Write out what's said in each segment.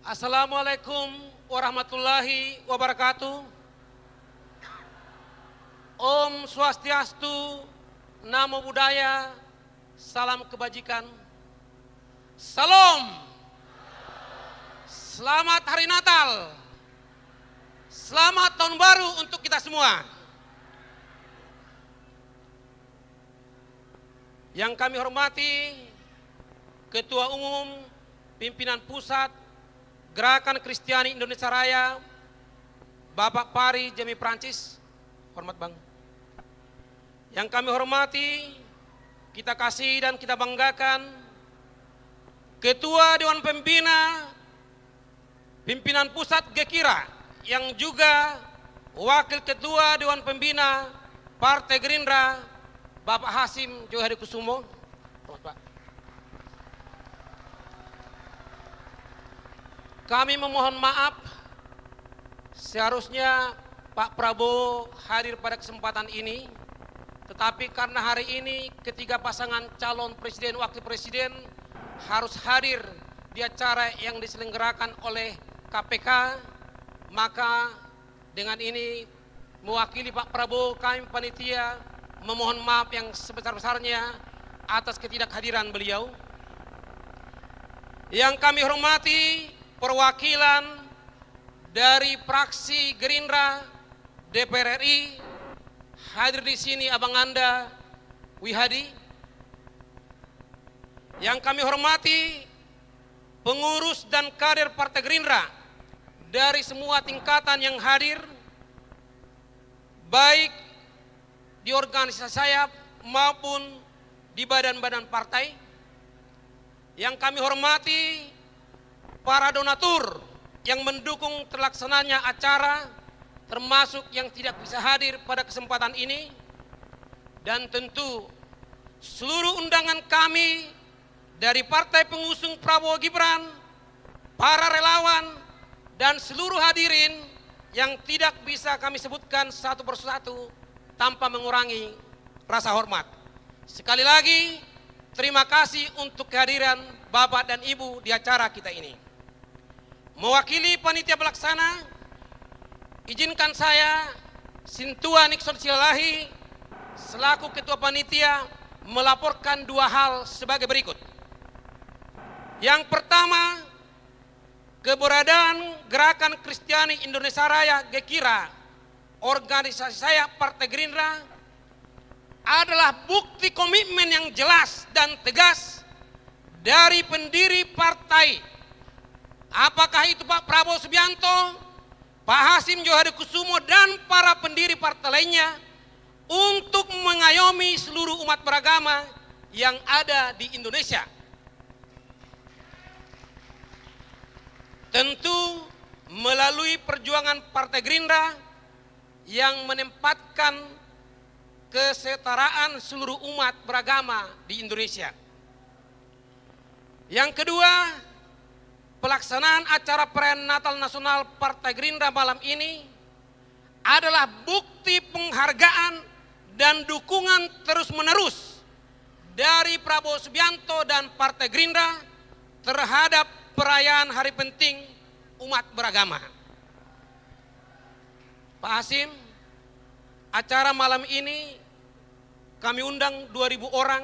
Assalamualaikum warahmatullahi wabarakatuh. Om Swastiastu, Namo Buddhaya, salam kebajikan. Salam. Selamat Hari Natal. Selamat Tahun Baru untuk kita semua. Yang kami hormati Ketua Umum Pimpinan Pusat Gerakan Kristiani Indonesia Raya, Bapak Pari Jemi Prancis, hormat Bang. Yang kami hormati, kita kasih dan kita banggakan Ketua Dewan Pembina Pimpinan Pusat Gekira, yang juga Wakil Ketua Dewan Pembina Partai Gerindra, Bapak Hasim Joharikusumo. Kami memohon maaf, seharusnya Pak Prabowo hadir pada kesempatan ini, tetapi karena hari ini ketiga pasangan calon presiden wakil presiden harus hadir di acara yang diselenggarakan oleh KPK, maka dengan ini mewakili Pak Prabowo, kami panitia memohon maaf yang sebesar-besarnya atas ketidakhadiran beliau. Yang kami hormati perwakilan dari fraksi Gerindra DPR RI, hadir di sini abang Anda Wihadi. Yang kami hormati pengurus dan kader Partai Gerindra dari semua tingkatan yang hadir, baik di organisasi sayap maupun di badan-badan partai. Yang kami hormati para donatur yang mendukung terlaksananya acara, termasuk yang tidak bisa hadir pada kesempatan ini, dan tentu seluruh undangan kami dari partai pengusung Prabowo Gibran, para relawan, dan seluruh hadirin yang tidak bisa kami sebutkan satu persatu tanpa mengurangi rasa hormat. Sekali lagi, terima kasih untuk kehadiran Bapak dan Ibu di acara kita ini. Mewakili panitia pelaksana, izinkan saya, Sintua Nixon Silalahi, selaku Ketua Panitia, melaporkan dua hal sebagai berikut. Yang pertama, keberadaan Gerakan Kristiani Indonesia Raya Gekira, organisasi saya Partai Gerindra, adalah bukti komitmen yang jelas dan tegas dari pendiri partai. Apakah itu Pak Prabowo Subianto, Pak Hasim Joharikusumo, dan para pendiri partai lainnya, untuk mengayomi seluruh umat beragama yang ada di Indonesia. Tentu melalui perjuangan Partai Gerindra yang menempatkan kesetaraan seluruh umat beragama di Indonesia. Yang kedua, pelaksanaan acara perayaan Natal Nasional Partai Gerindra malam ini adalah bukti penghargaan dan dukungan terus-menerus dari Prabowo Subianto dan Partai Gerindra terhadap perayaan hari penting umat beragama. Pak Hasim, acara malam ini kami undang 2.000 orang,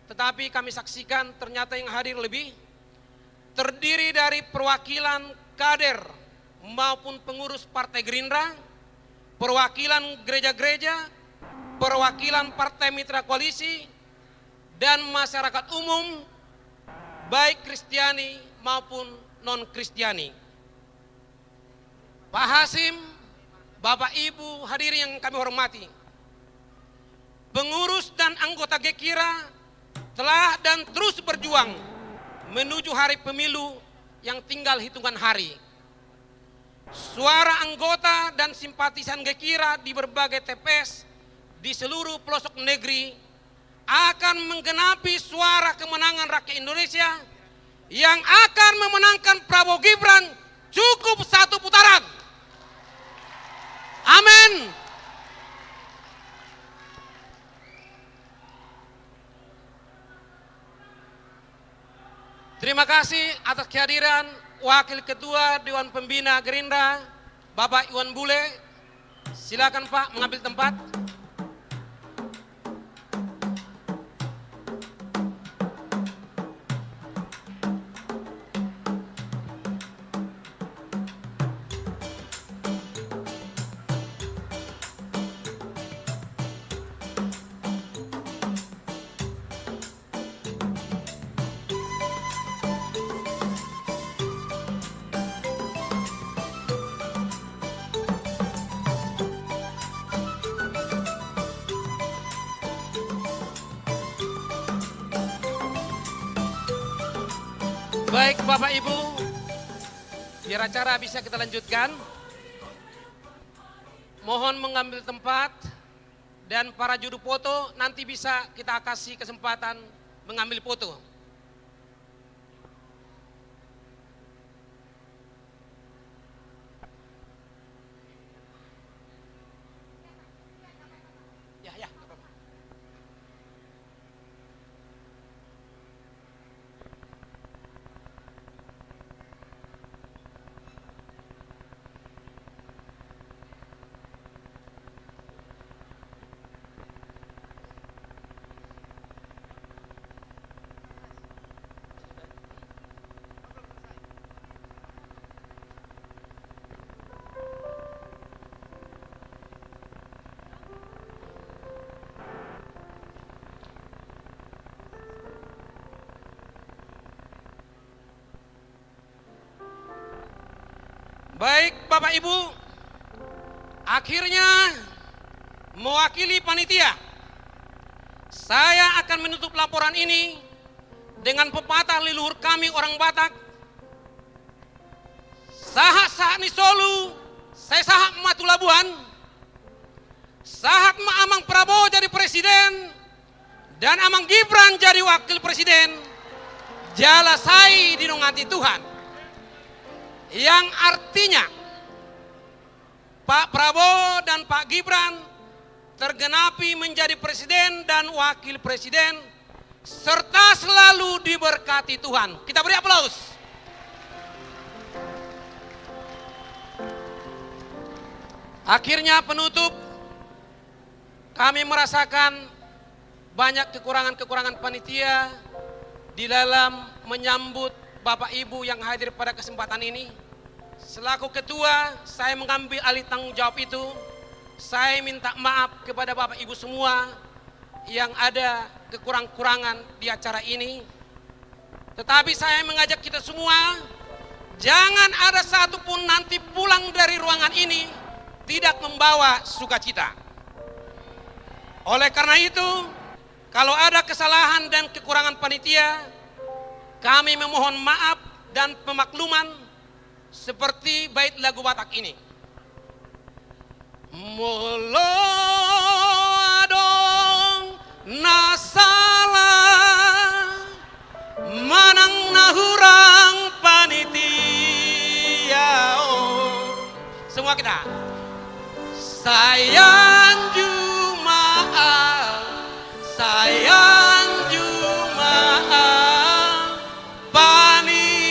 tetapi kami saksikan ternyata yang hadir lebih, terdiri dari perwakilan kader maupun pengurus Partai Gerindra, perwakilan gereja-gereja, perwakilan partai mitra koalisi, dan masyarakat umum, baik Kristiani maupun non-Kristiani. Pak Hasim, Bapak Ibu hadirin yang kami hormati, pengurus dan anggota Gekira telah dan terus berjuang menuju hari pemilu yang tinggal hitungan hari. Suara anggota dan simpatisan Gekira di berbagai TPS di seluruh pelosok negeri akan menggenapi suara kemenangan rakyat Indonesia yang akan memenangkan Prabowo Gibran cukup satu putaran. Amin. Terima kasih atas kehadiran Wakil Ketua Dewan Pembina Gerindra, Bapak Iwan Bule. Silakan Pak mengambil tempat. Baik Bapak Ibu, biar acara bisa kita lanjutkan. Mohon mengambil tempat dan para juru foto nanti bisa kita kasih kesempatan mengambil foto. Ya, ya. Baik Bapak Ibu, akhirnya mewakili panitia, saya akan menutup laporan ini dengan pepatah leluhur kami orang Batak. Sahak sahak ni solu, saya sahak matu labuan, sahak ma amang Prabowo jadi presiden, dan amang Gibran jadi wakil presiden, jala sai dinongati Tuhan. Yang artinya Pak Prabowo dan Pak Gibran tergenapi menjadi presiden dan wakil presiden serta selalu diberkati Tuhan. Kita beri aplaus. Akhirnya penutup, kami merasakan banyak kekurangan-kekurangan panitia di dalam menyambut Bapak Ibu yang hadir pada kesempatan ini. Selaku ketua, saya mengambil alih tanggung jawab itu. Saya minta maaf kepada Bapak Ibu semua yang ada kekurang-kurangan di acara ini. Tetapi saya mengajak kita semua, jangan ada satupun nanti pulang dari ruangan ini tidak membawa sukacita. Oleh karena itu, kalau ada kesalahan dan kekurangan panitia, kami memohon maaf dan pemakluman seperti bait lagu Batak ini. Molo adong nasalah manang nahurang panitia. Semua kita. Sayang Jumaat, sayang Jumaat panitia.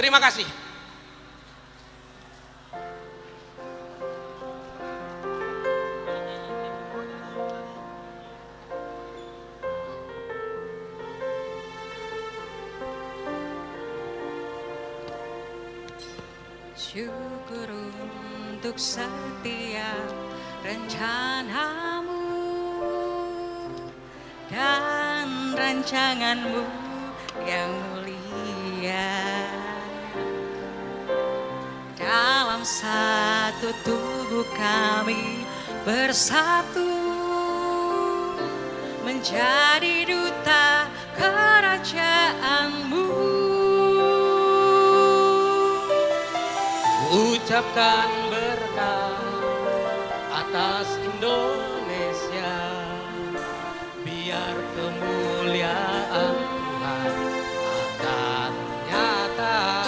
Terima kasih. Syukur untuk setiap rencanamu dan rancanganmu yang mulia. Dalam satu tubuh kami bersatu menjadi duta kerajaanmu. Ucapkan berkah atas Indonesia, biar kemuliaan Tuhan akan nyata.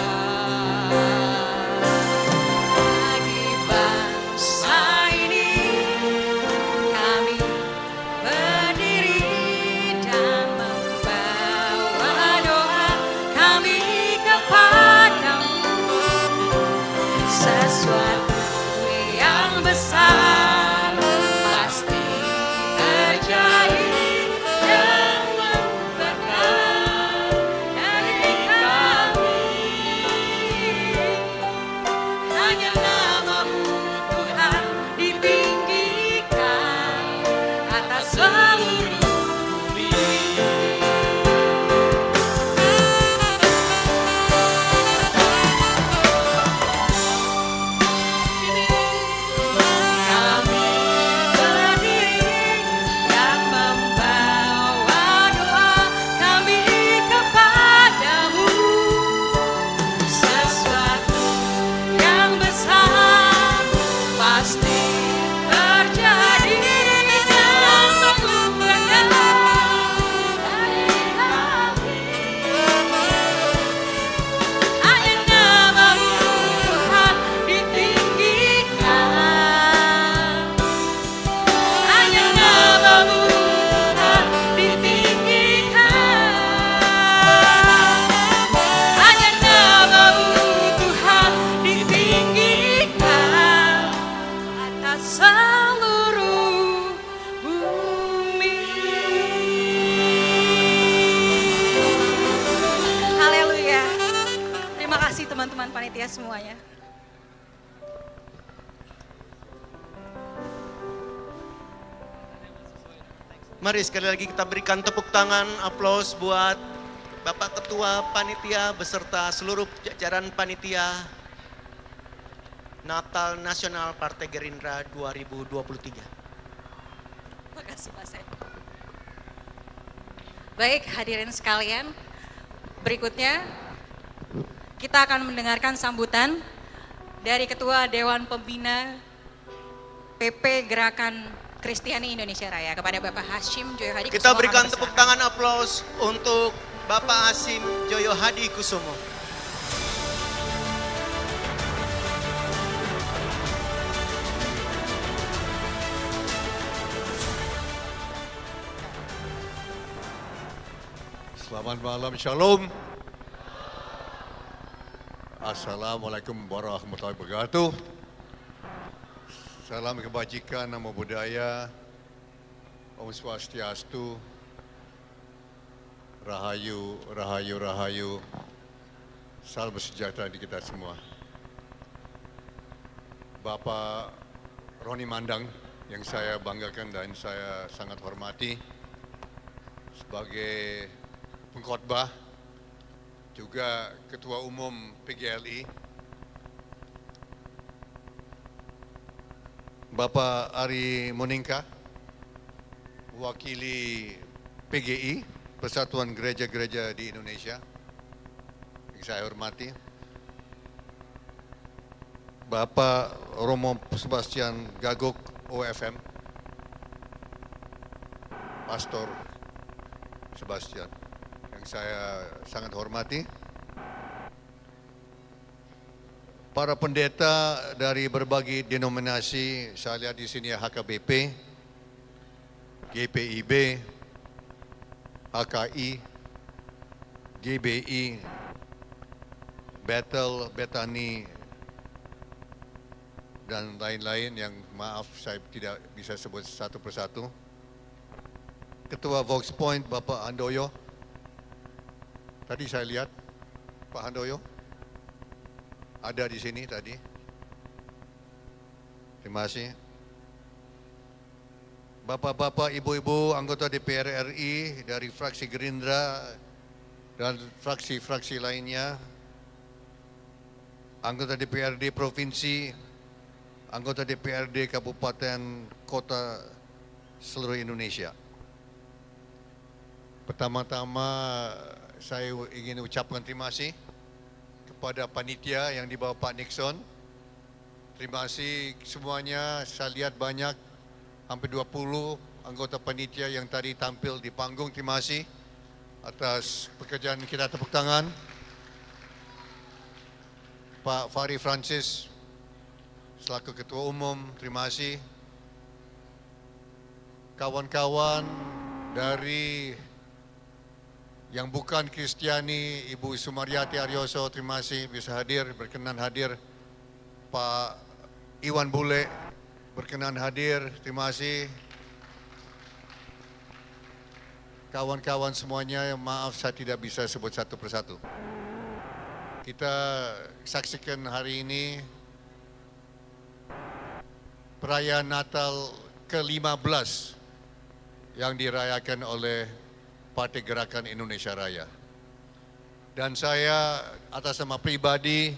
Bagi bangsa ini kami berdiri dan seluruh bumi. Kami berdiri dan membawa doa kami kepadamu. Sesuatu yang besar pasti terjadi dan mengubahkan dari kami. Hanya nama-Mu Tuhan ditinggikan. Hanya nama-Mu Tuhan ditinggikan. Hanya nama-Mu Tuhan ditinggikan atas seluruh bumi. Haleluya. Terima kasih teman-teman panitia semuanya. Mari sekali lagi kita berikan tepuk tangan, aplaus buat Bapak Ketua Panitia beserta seluruh jajaran Panitia Natal Nasional Partai Gerindra 2023. Terima kasih Pak Sep. Baik hadirin sekalian, berikutnya kita akan mendengarkan sambutan dari Ketua Dewan Pembina PP Gerakan Kristiani Indonesia Raya kepada Bapak Hasyim Joyo Hadi Kusumo. Kita berikan Kami tepuk persilakan. tangan aplaus untuk Bapak Hasyim Joyo Hadi Kusumo. Selamat malam, Shalom. Assalamualaikum warahmatullahi wabarakatuh. Salam kebajikan, namo buddhaya, Om Swastiastu, Rahayu, Rahayu, Rahayu, salam sejahtera di kita semua. Bapak Roni Mandang yang saya banggakan dan saya sangat hormati sebagai pengkhotbah, juga Ketua Umum PGLI, Bapak Ari Moningka, mewakili PGI, Persatuan Gereja-Gereja di Indonesia, yang saya hormati, Bapak Romo Sebastian Gagok OFM, Pastor Sebastian, yang saya sangat hormati, para pendeta dari berbagai denominasi, saya lihat di sini HKBP, GPIB, HKI, GBI, Bethel, Bethany, dan lain-lain yang maaf saya tidak bisa sebut satu persatu. Ketua Vox Point Bapak Handoyo, tadi saya lihat Pak Handoyo ada di sini tadi. Terima kasih. Bapak-bapak, ibu-ibu anggota DPR RI dari fraksi Gerindra dan fraksi-fraksi lainnya, anggota DPRD Provinsi, anggota DPRD Kabupaten Kota seluruh Indonesia. Pertama-tama saya ingin ucapkan terima kasih kepada panitia yang dibawa Pak Nixon. Terima kasih semuanya, saya lihat banyak, hampir 20 anggota panitia yang tadi tampil di panggung. Terima kasih atas pekerjaan kita, tepuk tangan. Pak Fahri Francis selaku Ketua Umum, terima kasih. Kawan-kawan dari yang bukan Kristiani, Ibu Sumaryati Aryoso, terima kasih bisa hadir, berkenan hadir. Pak Iwan Bule, berkenan hadir, terima kasih. Kawan-kawan semuanya, maaf saya tidak bisa sebut satu persatu. Kita saksikan hari ini perayaan Natal ke-15 yang dirayakan oleh Partai Gerakan Indonesia Raya. Dan saya atas nama pribadi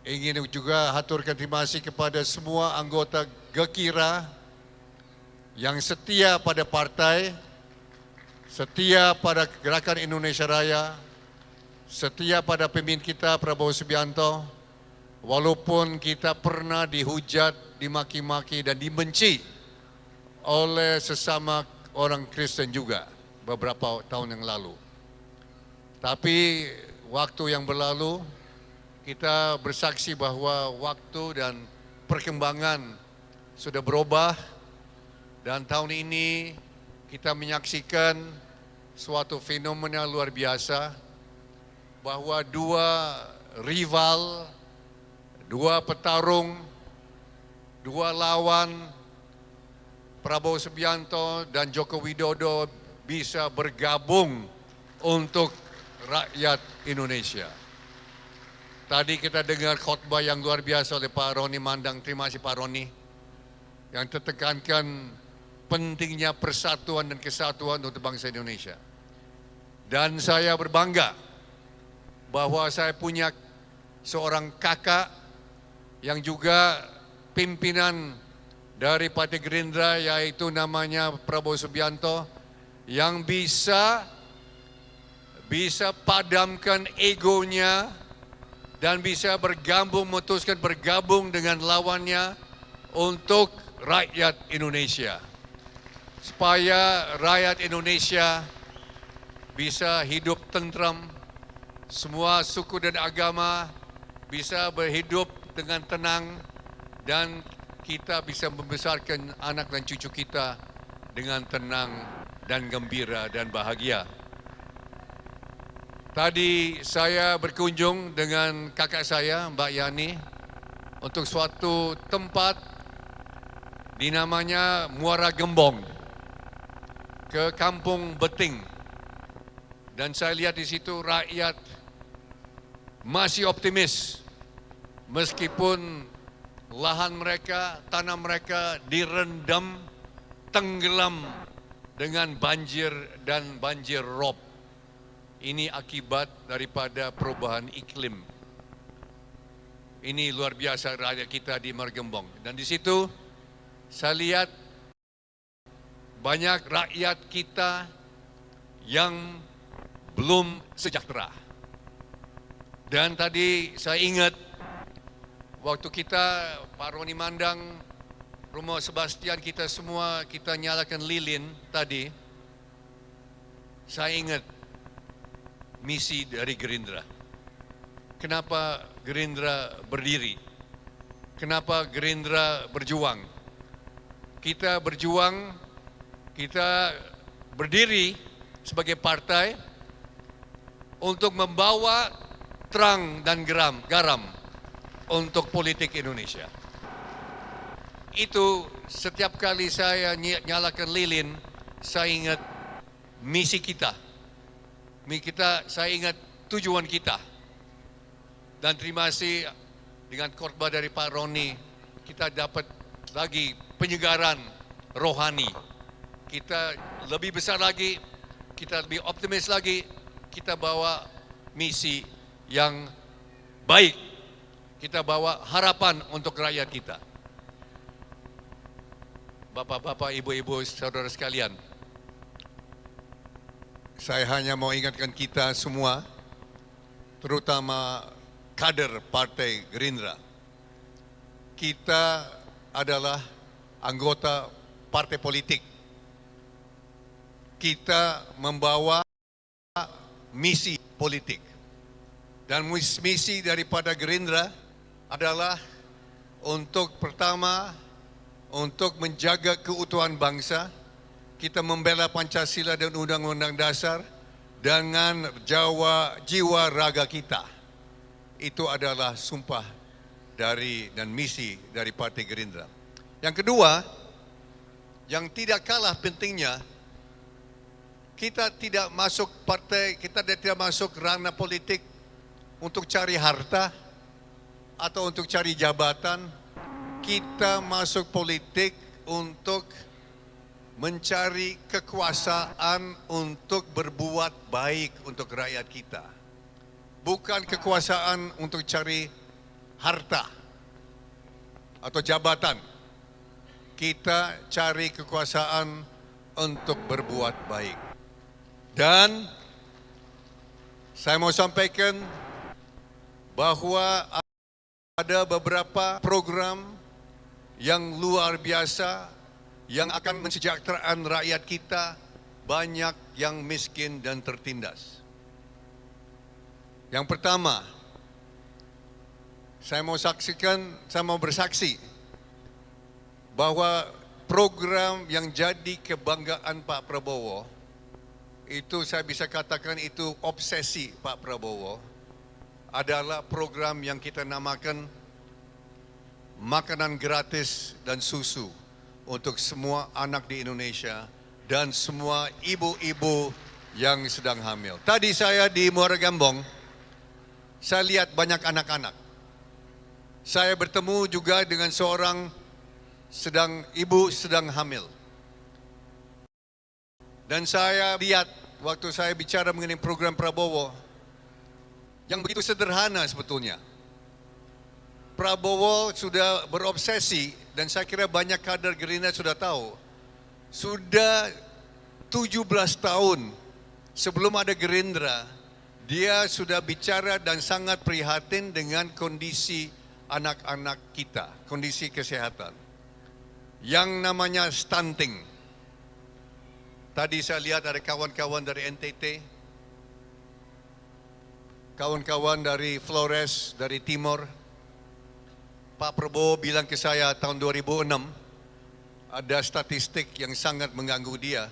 ingin juga haturkan terima kasih kepada semua anggota Gekira yang setia pada partai, setia pada Gerakan Indonesia Raya, setia pada pemimpin kita Prabowo Subianto, walaupun kita pernah dihujat, dimaki-maki dan dibenci oleh sesama orang Kristen juga beberapa tahun yang lalu. Tapi waktu yang berlalu, kita bersaksi bahwa waktu dan perkembangan sudah berubah, dan tahun ini kita menyaksikan suatu fenomena luar biasa bahwa dua rival, dua petarung, dua lawan Prabowo Subianto dan Joko Widodo bisa bergabung untuk rakyat Indonesia. Tadi kita dengar khotbah yang luar biasa oleh Pak Roni Mandang. Terima kasih Pak Roni, yang tertekankan pentingnya persatuan dan kesatuan untuk bangsa Indonesia. Dan saya berbangga bahwa saya punya seorang kakak yang juga pimpinan dari Partai Gerindra, yaitu namanya Prabowo Subianto, yang bisa padamkan egonya dan bisa memutuskan bergabung dengan lawannya untuk rakyat Indonesia. Supaya rakyat Indonesia bisa hidup tentram, semua suku dan agama bisa berhidup dengan tenang, dan kita bisa membesarkan anak dan cucu kita dengan tenang dan gembira dan bahagia. Tadi saya berkunjung dengan kakak saya, Mbak Yani, untuk suatu tempat dinamanya Muara Gembong, ke Kampung Beting. Dan saya lihat di situ rakyat masih optimis, meskipun lahan mereka, tanah mereka direndam, tenggelam dengan banjir dan banjir rob. Ini akibat daripada perubahan iklim. Ini luar biasa rakyat kita di Margembong. Dan di situ saya lihat banyak rakyat kita yang belum sejahtera. Dan tadi saya ingat waktu kita, Pak Roni Mandang, Romo Sebastian, kita semua kita nyalakan lilin tadi. Saya ingat misi dari Gerindra. Kenapa Gerindra berdiri? Kenapa Gerindra berjuang? Kita berjuang, kita berdiri sebagai partai untuk membawa terang dan garam untuk politik Indonesia. Itu setiap kali saya nyalakan lilin, saya ingat misi kita. Saya ingat tujuan kita. Dan terima kasih dengan khotbah dari Pak Roni, kita dapat lagi penyegaran rohani. Kita lebih besar lagi, kita lebih optimis lagi, kita bawa misi yang baik. Kita bawa harapan untuk rakyat kita. Bapak-bapak, ibu-ibu, saudara sekalian, saya hanya mau ingatkan kita semua, terutama kader Partai Gerindra. Kita adalah anggota partai politik. Kita membawa misi politik. Dan misi daripada Gerindra adalah untuk pertama, untuk menjaga keutuhan bangsa. Kita membela Pancasila dan Undang-Undang Dasar dengan jiwa raga kita. Itu adalah sumpah dan misi dari Partai Gerindra. Yang kedua, yang tidak kalah pentingnya, kita tidak masuk partai, kita tidak masuk ranah politik untuk cari harta atau untuk cari jabatan. Kita masuk politik untuk mencari kekuasaan untuk berbuat baik untuk rakyat kita. Bukan kekuasaan untuk cari harta atau jabatan. Kita cari kekuasaan untuk berbuat baik. Dan saya mau sampaikan bahwa ada beberapa program yang luar biasa yang akan mensejahteraan rakyat kita, banyak yang miskin dan tertindas. Yang pertama, saya mau bersaksi bahwa program yang jadi kebanggaan Pak Prabowo, itu saya bisa katakan itu obsesi Pak Prabowo, adalah program yang kita namakan makanan gratis dan susu untuk semua anak di Indonesia dan semua ibu-ibu yang sedang hamil. Tadi saya di Muara Gembong, saya lihat banyak anak-anak. Saya bertemu juga dengan seorang ibu sedang hamil. Dan saya lihat waktu saya bicara mengenai program Prabowo, yang begitu sederhana sebetulnya. Prabowo sudah berobsesi, dan saya kira banyak kader Gerindra sudah tahu, sudah 17 tahun sebelum ada Gerindra, dia sudah bicara dan sangat prihatin dengan kondisi anak-anak kita, kondisi kesehatan. Yang namanya stunting. Tadi saya lihat ada kawan-kawan dari NTT, kawan-kawan dari Flores, dari Timor. Pak Prabowo bilang ke saya tahun 2006, ada statistik yang sangat mengganggu dia.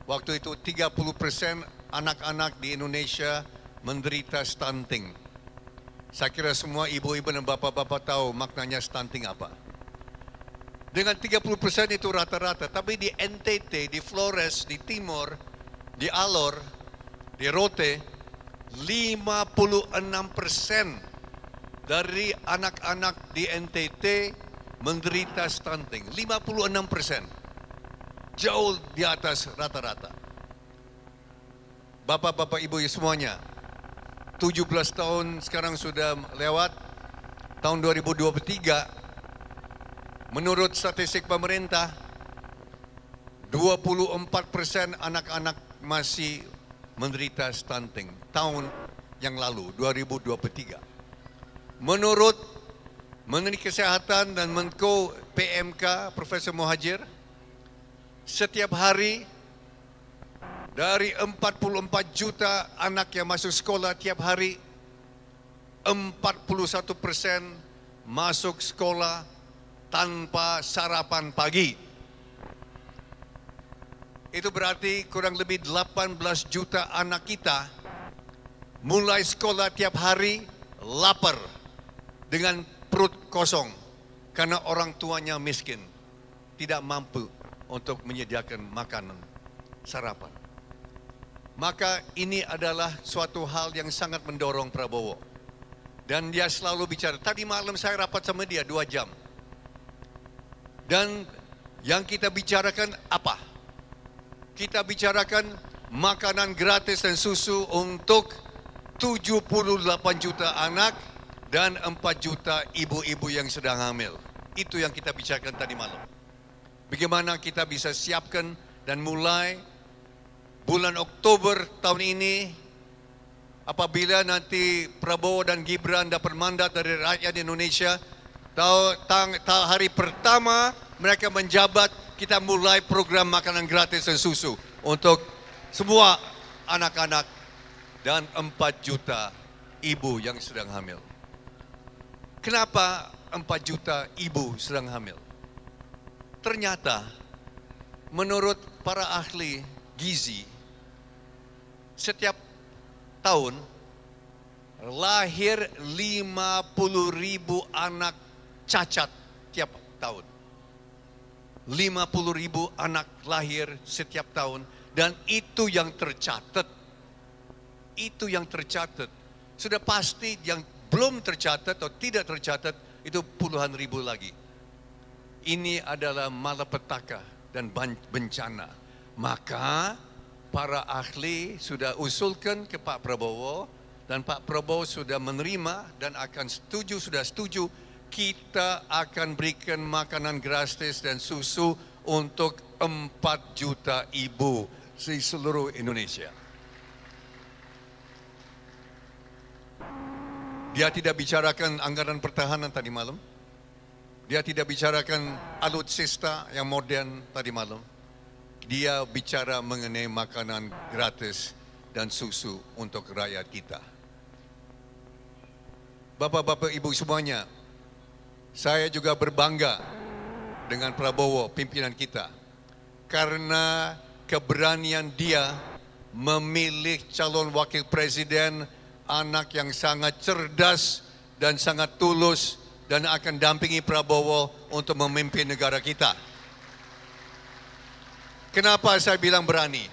Waktu itu 30% anak-anak di Indonesia menderita stunting. Saya kira semua ibu-ibu dan bapak-bapak tahu maknanya stunting apa. Dengan 30% itu rata-rata, tapi di NTT, di Flores, di Timor, di Alor, di Rote, 56% dari anak-anak di NTT menderita stunting. 56%. Jauh di atas rata-rata. Bapak-bapak ibu semuanya, 17 tahun sekarang sudah lewat. Tahun 2023, menurut statistik pemerintah, 24% anak-anak masih menderita stunting. Tahun yang lalu, 2023. Menurut Menteri Kesehatan dan Menko PMK, Profesor Muhajir, setiap hari dari 44 juta anak yang masuk sekolah tiap hari, 41% masuk sekolah tanpa sarapan pagi. Itu berarti kurang lebih 18 juta anak kita mulai sekolah tiap hari lapar dengan perut kosong karena orang tuanya miskin, tidak mampu untuk menyediakan makanan sarapan. Maka ini adalah suatu hal yang sangat mendorong Prabowo. Dan dia selalu bicara, tadi malam saya rapat sama dia 2 jam. Dan yang kita bicarakan apa? Kita bicarakan makanan gratis dan susu untuk 78 juta anak dan 4 juta ibu-ibu yang sedang hamil. Itu yang kita bicarakan tadi malam. Bagaimana kita bisa siapkan dan mulai bulan Oktober tahun ini, apabila nanti Prabowo dan Gibran dapat mandat dari rakyat Indonesia, hari pertama mereka menjabat, kita mulai program makanan gratis dan susu untuk semua anak-anak dan 4 juta ibu yang sedang hamil. Kenapa 4 juta ibu sedang hamil? Ternyata menurut para ahli gizi, setiap tahun lahir 50.000 anak cacat tiap tahun. 50.000 anak lahir setiap tahun, dan itu yang tercatat. Itu yang tercatat. Sudah pasti yang belum tercatat atau tidak tercatat itu puluhan ribu lagi. Ini adalah malapetaka dan bencana. Maka para ahli sudah usulkan ke Pak Prabowo dan Pak Prabowo sudah menerima dan akan sudah setuju, kita akan berikan makanan gratis dan susu untuk 4 juta ibu di seluruh Indonesia. Dia tidak bicarakan anggaran pertahanan tadi malam. Dia tidak bicarakan alutsista yang modern tadi malam. Dia bicara mengenai makanan gratis dan susu untuk rakyat kita. Bapak-bapak, ibu semuanya, saya juga berbangga dengan Prabowo, pimpinan kita. Karena keberanian dia memilih calon wakil presiden, anak yang sangat cerdas dan sangat tulus dan akan dampingi Prabowo untuk memimpin negara kita. Kenapa saya bilang berani?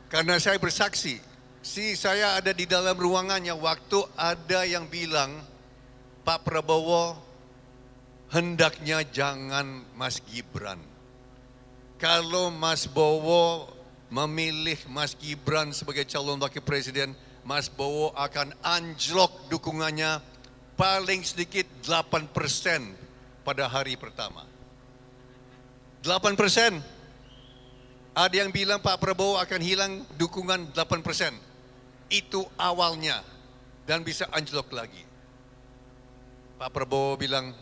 Karena saya bersaksi. Saya ada di dalam ruangannya waktu ada yang bilang Pak Prabowo hendaknya jangan Mas Gibran. Kalau Mas Bowo memilih Mas Gibran sebagai calon wakil presiden, Mas Bowo akan anjlok dukungannya paling sedikit 8% pada hari pertama. 8%. Ada yang bilang Pak Prabowo akan hilang dukungan 8%. Itu awalnya dan bisa anjlok lagi. Pak Prabowo bilang,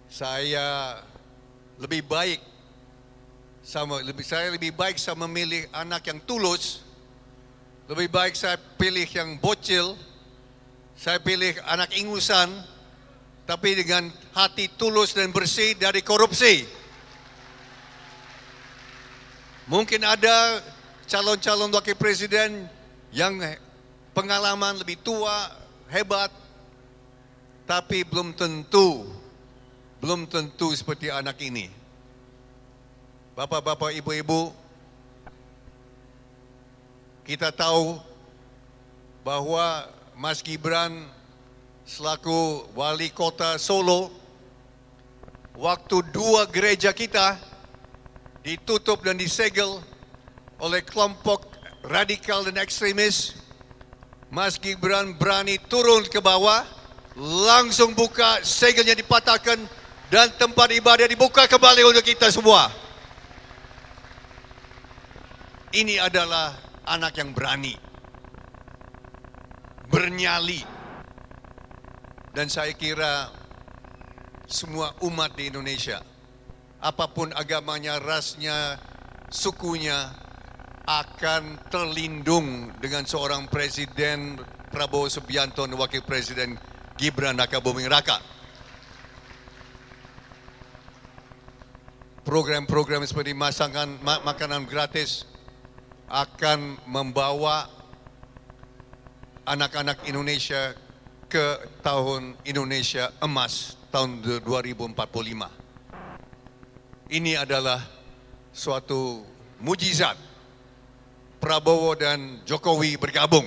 saya lebih baik sama memilih anak yang tulus. Lebih baik saya pilih yang bocil, saya pilih anak ingusan, tapi dengan hati tulus dan bersih dari korupsi. Mungkin ada calon-calon wakil presiden yang pengalaman lebih tua, hebat, tapi belum tentu seperti anak ini. Bapak-bapak, ibu-ibu, kita tahu bahwa Mas Gibran selaku wali kota Solo, waktu 2 gereja kita ditutup dan disegel oleh kelompok radikal dan ekstremis, Mas Gibran berani turun ke bawah, langsung buka, segelnya dipatahkan, dan tempat ibadah dibuka kembali untuk kita semua. Ini adalah anak yang berani, bernyali, dan saya kira semua umat di Indonesia, apapun agamanya, rasnya, sukunya, akan terlindung dengan seorang Presiden Prabowo Subianto dan Wakil Presiden Gibran Rakabuming Raka. Program-program seperti makanan gratis akan membawa anak-anak Indonesia ke tahun Indonesia emas tahun 2045. Ini adalah suatu mujizat. Prabowo dan Jokowi bergabung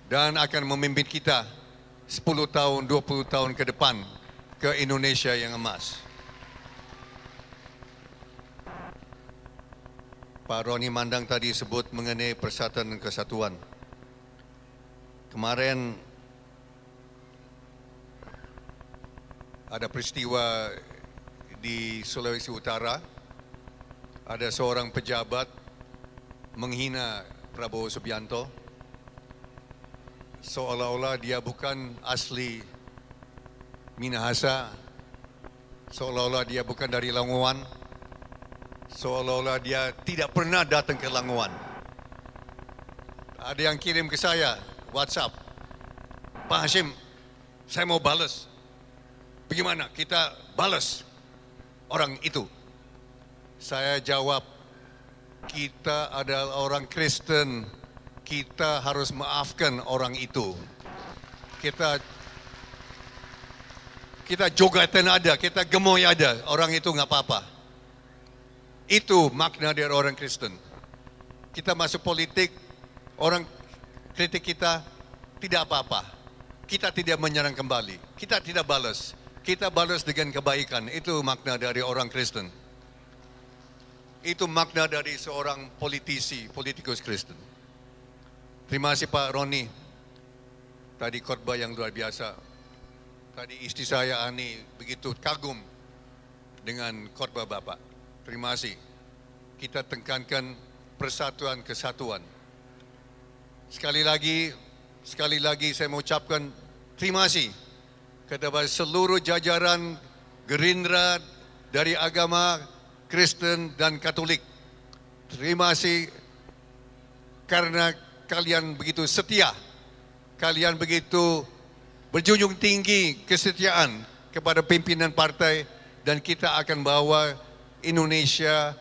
dan akan memimpin kita 10 tahun, 20 tahun ke depan ke Indonesia yang emas. Pak Roni Mandang tadi sebut mengenai persatuan dan kesatuan. Kemarin ada peristiwa di Sulawesi Utara, ada seorang pejabat menghina Prabowo Subianto, seolah-olah dia bukan asli Minahasa, seolah-olah dia bukan dari Lamongan, seolah-olah dia tidak pernah datang ke Lamongan. Ada yang kirim ke saya WhatsApp, Pak Hashim, saya mau balas. Bagaimana kita balas orang itu? Saya jawab, kita adalah orang Kristen, kita harus maafkan orang itu. Kita jogatan ada, kita gemoy ada, orang itu nggak apa-apa. Itu makna dari orang Kristen. Kita masuk politik, orang kritik kita tidak apa-apa. Kita tidak menyerang kembali, kita tidak balas. Kita balas dengan kebaikan, itu makna dari orang Kristen. Itu makna dari seorang politikus Kristen. Terima kasih Pak Roni. Tadi khotbah yang luar biasa. Tadi istri saya Ani begitu kagum dengan khotbah Bapak. Terima kasih. Kita tekankan persatuan kesatuan. Sekali lagi saya mengucapkan terima kasih kepada seluruh jajaran Gerindra dari agama Kristen dan Katolik. Terima kasih karena kalian begitu setia, kalian begitu berjunjung tinggi kesetiaan kepada pimpinan partai, dan kita akan bawa Indonesia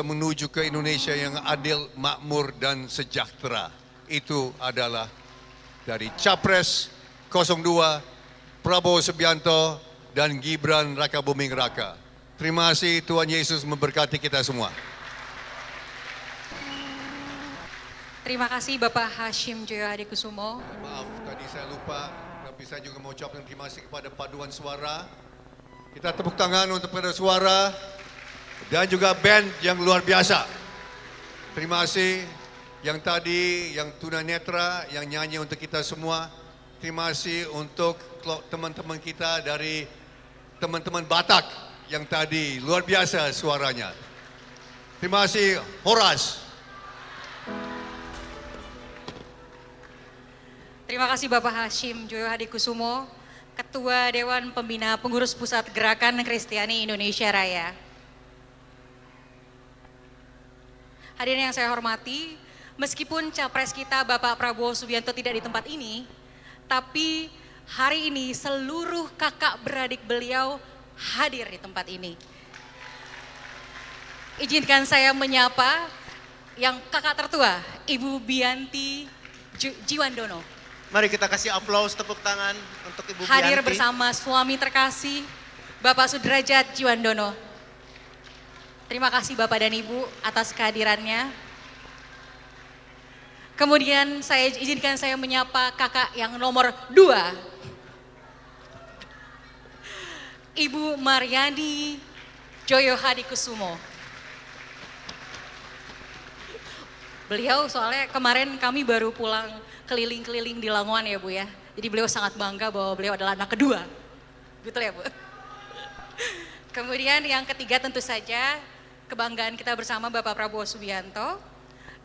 menuju ke Indonesia yang adil, makmur, dan sejahtera. Itu adalah dari Capres 02, Prabowo Subianto, dan Gibran Rakabuming Raka. Terima kasih, Tuhan Yesus memberkati kita semua. Terima kasih Bapak Hashim Joyo Hadikusumo. Maaf, tadi saya lupa, tapi saya juga mau ucapkan terima kasih kepada paduan suara. Kita tepuk tangan untuk paduan suara dan juga band yang luar biasa. Terima kasih yang tadi, yang tunanetra, yang nyanyi untuk kita semua. Terima kasih untuk teman-teman kita dari teman-teman Batak yang tadi luar biasa suaranya. Terima kasih Horas. Terima kasih Bapak Hashim Joyo Hadikusumo, Ketua Dewan Pembina Pengurus Pusat Gerakan Kristiani Indonesia Raya. Hadirin yang saya hormati, meskipun capres kita Bapak Prabowo Subianto tidak di tempat ini, tapi hari ini seluruh kakak beradik beliau hadir di tempat ini. Izinkan saya menyapa yang kakak tertua, Ibu Bianti Jiwandono. Mari kita kasih aplaus, tepuk tangan untuk Ibu Hadir Bianti. bersama suami terkasih, Bapak Sudrajat Jiwandono. Terima kasih Bapak dan Ibu atas kehadirannya. Kemudian izinkan saya menyapa kakak yang nomor 2. Ibu Mariani Joyo Hadikusumo. Beliau soalnya kemarin kami baru pulang keliling-keliling di Lamongan ya Bu ya. Jadi beliau sangat bangga bahwa beliau adalah anak kedua. Betul ya Bu? Kemudian yang ketiga tentu saja kebanggaan kita bersama Bapak Prabowo Subianto.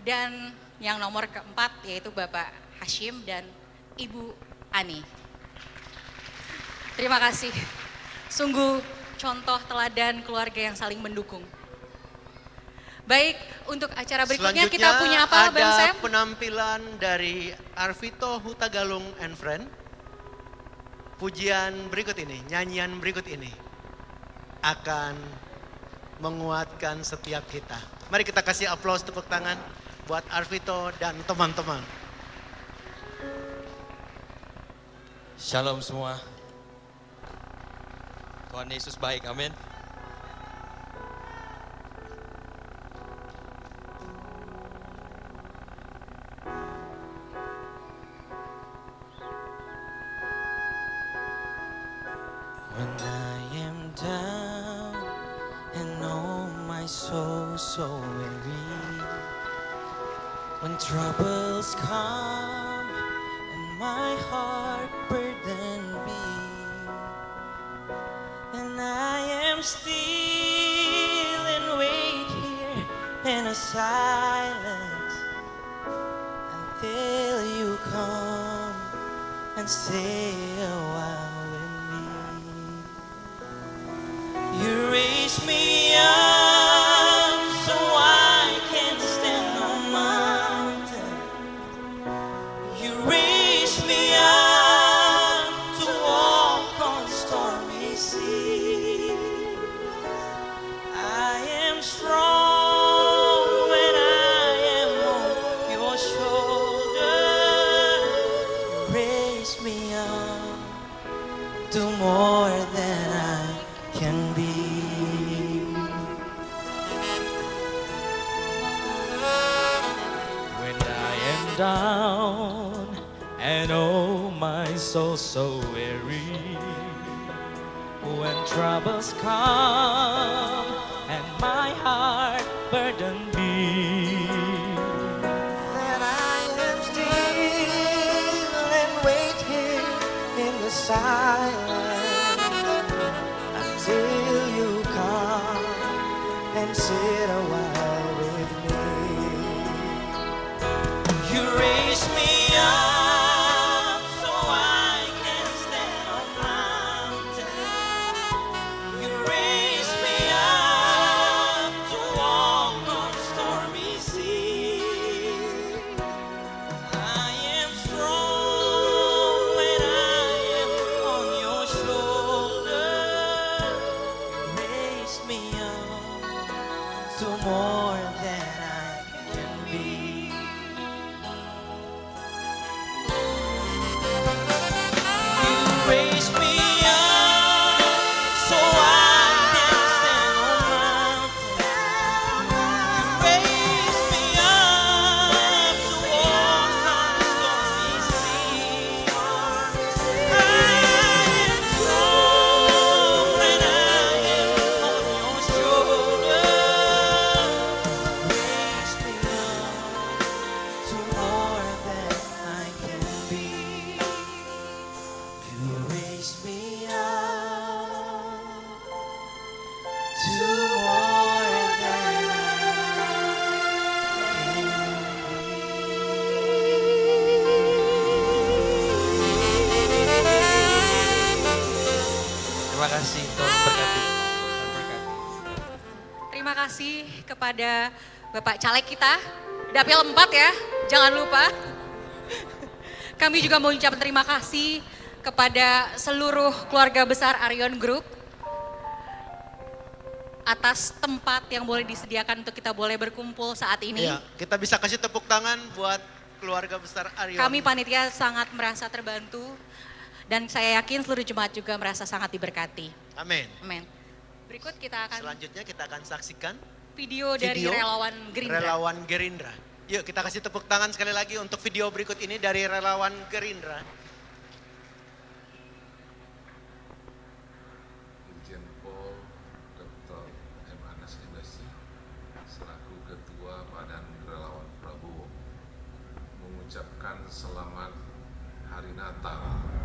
Dan yang nomor keempat yaitu Bapak Hashim dan Ibu Ani. Terima kasih. Sungguh contoh teladan keluarga yang saling mendukung. Baik, untuk acara berikutnya kita punya apa Bang Sam? Selanjutnya ada penampilan dari Arvito Hutagalung and Friend. Pujian berikut ini, nyanyian berikut ini akan menguatkan setiap kita. Mari kita kasih aplaus, tepuk tangan buat Arvito dan teman-teman. Shalom semua. Tuhan Yesus baik, amin. When I am down and oh my soul so weary, when troubles come and my heart burden be, and I am still and wait here in a silence until you come and stay a while with me. You raise me up so I can stand on mountain. You raise me up to walk on stormy sea. I am strong when I am on your shoulder. You raise me up to more than I can be. When I am down and oh my soul so weary, when troubles come and my heart burden be. That I am still and wait here in the silence until you come and sit a while with me. You raise me up so I can stand on mountains. You raise me up to walk on stormy seas. I am strong when I am on your shoulder. Raise me up to more than I can be. You raise me up so I can stand on mountains. You raise me up to walk on stormy seas. I am strong when I am on your shoulder. Raise me up to more than I can be. You raise me up to more than Terima kasih, Tuhan berkati. Terima kasih kepada Bapak Caleg kita, Dapil 4 ya, jangan lupa. Kami juga mau ucapkan terima kasih kepada seluruh keluarga besar Arion Group atas tempat yang boleh disediakan untuk kita boleh berkumpul saat ini. Iya, kita bisa kasih tepuk tangan buat keluarga besar Arion. Kami panitia sangat merasa terbantu dan saya yakin seluruh jemaat juga merasa sangat diberkati. Amin. Amin. Berikut kita akan Selanjutnya kita akan saksikan video dari video relawan Gerindra. relawan Gerindra. Yuk kita kasih tepuk tangan sekali lagi untuk video berikut ini dari relawan Gerindra. Irjen Pol Dr. M. Anas Embasi selaku Ketua Badan Relawan Prabowo mengucapkan selamat Hari Natal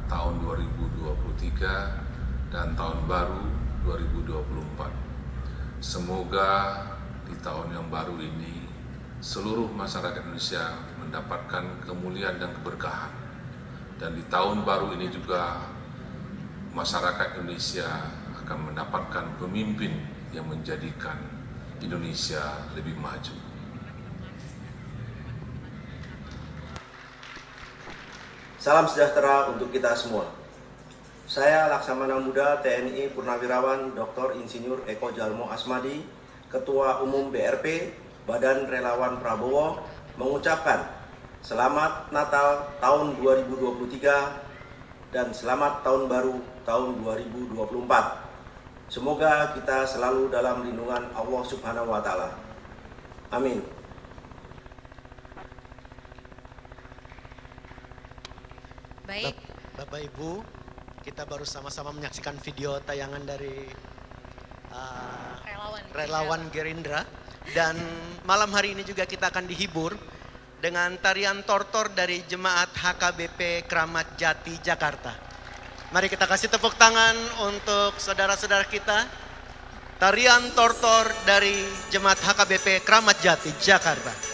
tahun 2023 dan Tahun Baru 2024. Semoga di tahun yang baru ini seluruh masyarakat Indonesia mendapatkan kemuliaan dan keberkahan. Dan di tahun baru ini juga masyarakat Indonesia akan mendapatkan pemimpin yang menjadikan Indonesia lebih maju. Salam sejahtera untuk kita semua. Saya Laksamana Muda TNI Purnawirawan Dr. Insinyur Eko Jalmo Asmadi, Ketua Umum BRP Badan Relawan Prabowo, mengucapkan Selamat Natal tahun 2023 dan Selamat Tahun Baru tahun 2024. Semoga kita selalu dalam lindungan Allah Subhanahu wa Ta'ala. Amin. Baik, Bapak Ibu, kita baru sama-sama menyaksikan video tayangan dari relawan Gerindra. Dan malam hari ini juga kita akan dihibur dengan tarian tortor dari jemaat HKBP Kramat Jati Jakarta. Mari kita kasih tepuk tangan untuk saudara-saudara kita. Tarian tortor dari jemaat HKBP Kramat Jati Jakarta.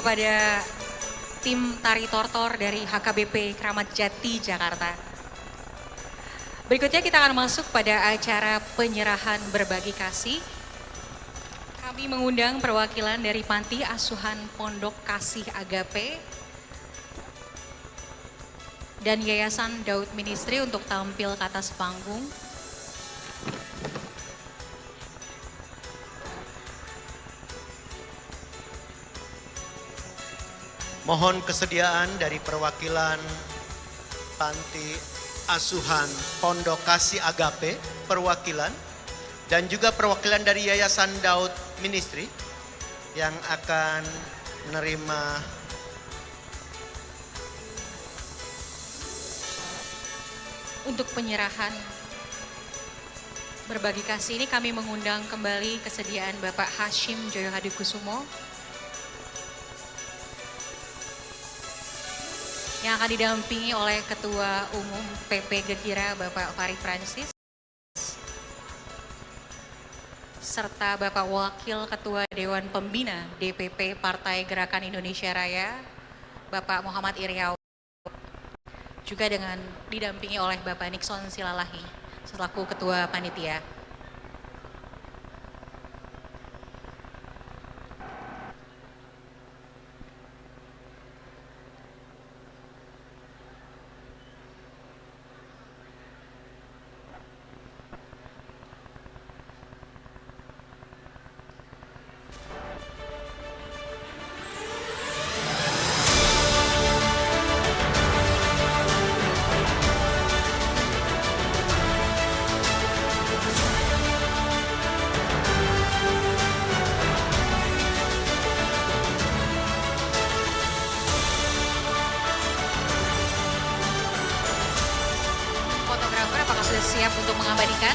kepada tim tari tortor dari HKBP Kramat Jati Jakarta. Berikutnya kita akan masuk pada acara penyerahan berbagi kasih. Kami mengundang perwakilan dari Panti Asuhan Pondok Kasih Agape dan Yayasan Daud Ministry untuk tampil ke atas panggung. Mohon kesediaan dari perwakilan Panti Asuhan Pondok Kasih Agape, perwakilan, dan juga perwakilan dari Yayasan Daud Ministry yang akan menerima untuk penyerahan berbagi kasih ini. Kami mengundang kembali kesediaan Bapak Hashim Joyo Hadikusumo yang akan didampingi oleh Ketua Umum PP Gekira Bapak Fari Francis serta Bapak Wakil Ketua Dewan Pembina DPP Partai Gerakan Indonesia Raya Bapak Muhammad Iriawan, juga dengan didampingi oleh Bapak Nixon Silalahi selaku Ketua Panitia. Fotografer apakah sudah siap untuk mengabadikan?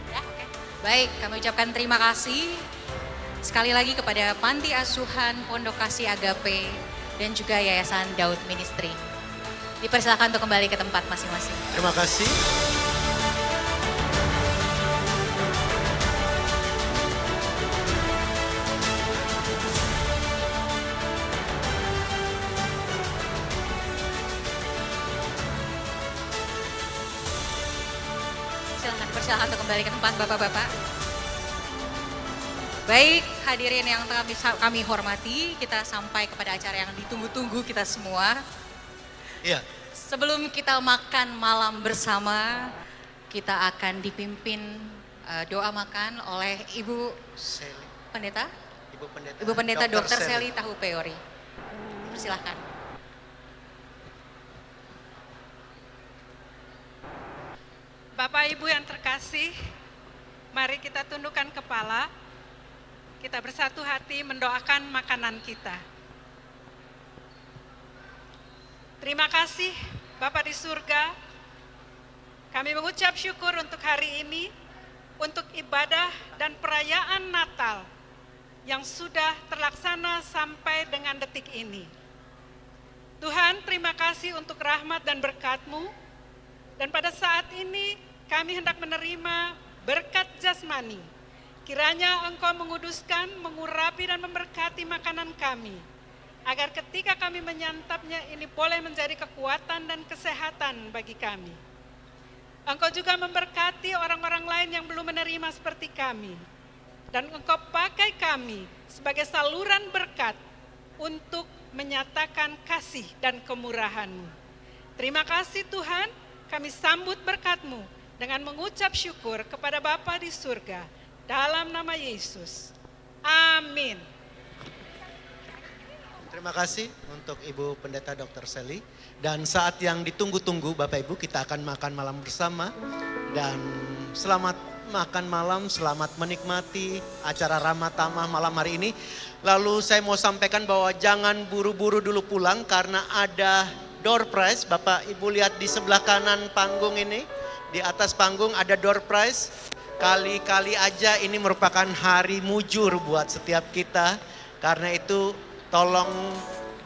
Ya, oke. Baik, kami ucapkan terima kasih sekali lagi kepada Panti Asuhan Pondok Kasih Agape dan juga Yayasan Daud Ministry. Dipersilakan untuk kembali ke tempat masing-masing. terima kasih. Silakan untuk kembali ke tempat Bapak-Bapak. Baik, hadirin yang kami hormati, kita sampai kepada acara yang ditunggu-tunggu kita semua. Iya, Sebelum kita makan malam bersama, kita akan dipimpin doa makan oleh Ibu Seli. Pendeta, Ibu Pendeta Dr. Seli Tahupeori. Persilahkan. Bapak Ibu yang terkasih, mari kita tundukkan kepala, kita bersatu hati mendoakan makanan kita. Terima kasih Bapak di surga, kami mengucap syukur untuk hari ini, untuk ibadah dan perayaan Natal yang sudah terlaksana sampai dengan detik ini. Tuhan, terima kasih untuk rahmat dan berkat-Mu, dan pada saat ini kami hendak menerima berkat jasmani. Kiranya Engkau menguduskan, mengurapi dan memberkati makanan kami, agar ketika kami menyantapnya ini boleh menjadi kekuatan dan kesehatan bagi kami. Engkau juga memberkati orang-orang lain yang belum menerima seperti kami, dan Engkau pakai kami sebagai saluran berkat untuk menyatakan kasih dan kemurahan-Mu. Terima kasih Tuhan, kami sambut berkat-Mu dengan mengucap syukur kepada Bapa di surga, dalam nama Yesus. Amin. Terima kasih untuk Ibu Pendeta Dr. Seli. Dan saat yang ditunggu-tunggu Bapak Ibu, kita akan makan malam bersama. Dan selamat makan malam, selamat menikmati acara Ramah Tamah malam hari ini. Lalu saya mau sampaikan bahwa jangan buru-buru dulu pulang karena ada door prize. Bapak Ibu lihat di sebelah kanan panggung ini. Di atas panggung ada door prize. Kali-kali aja ini merupakan hari mujur buat setiap kita. Karena itu tolong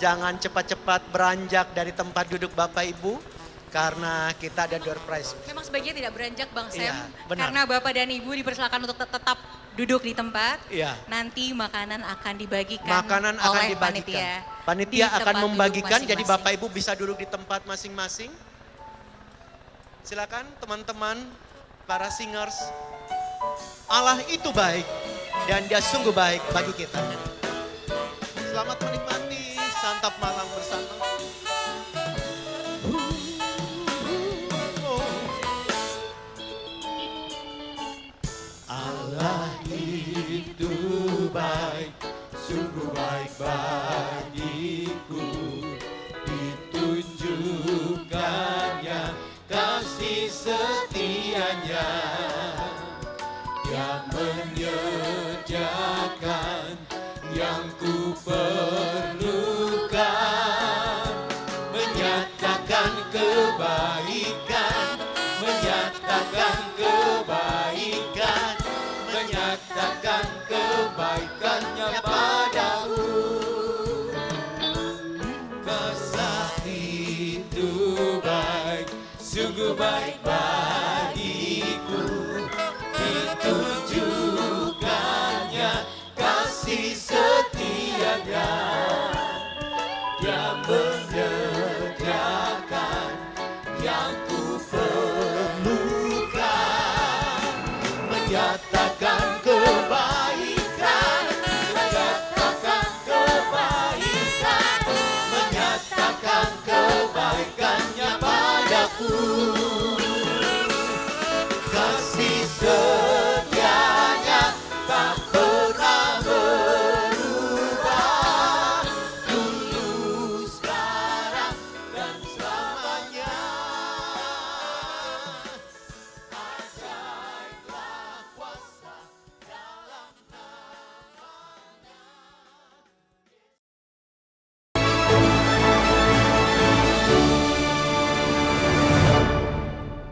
jangan cepat-cepat beranjak dari tempat duduk Bapak Ibu karena kita ada door prize. Memang sebaiknya tidak beranjak Bang Sam, Iya, benar. karena Bapak dan Ibu dipersilakan untuk tetap duduk di tempat. Iya. Nanti makanan akan dibagikan Makanan akan oleh dibagikan. panitia. Panitia di akan tempat duduk membagikan, jadi masing-masing. Bapak Ibu bisa duduk di tempat masing-masing. Silakan teman-teman, para singers. Allah itu baik dan dia sungguh baik bagi kita. Selamat menikmati santap malam bersama. Allah itu baik, sungguh baik bagiku. Ditunjukkannya kasih setianya, yang menyediakan yang ku perlukan, menyatakan kebaikan, menyatakan kebaikan, menyatakan kebaikannya padaku. Kasih itu baik, sungguh baik bagiku.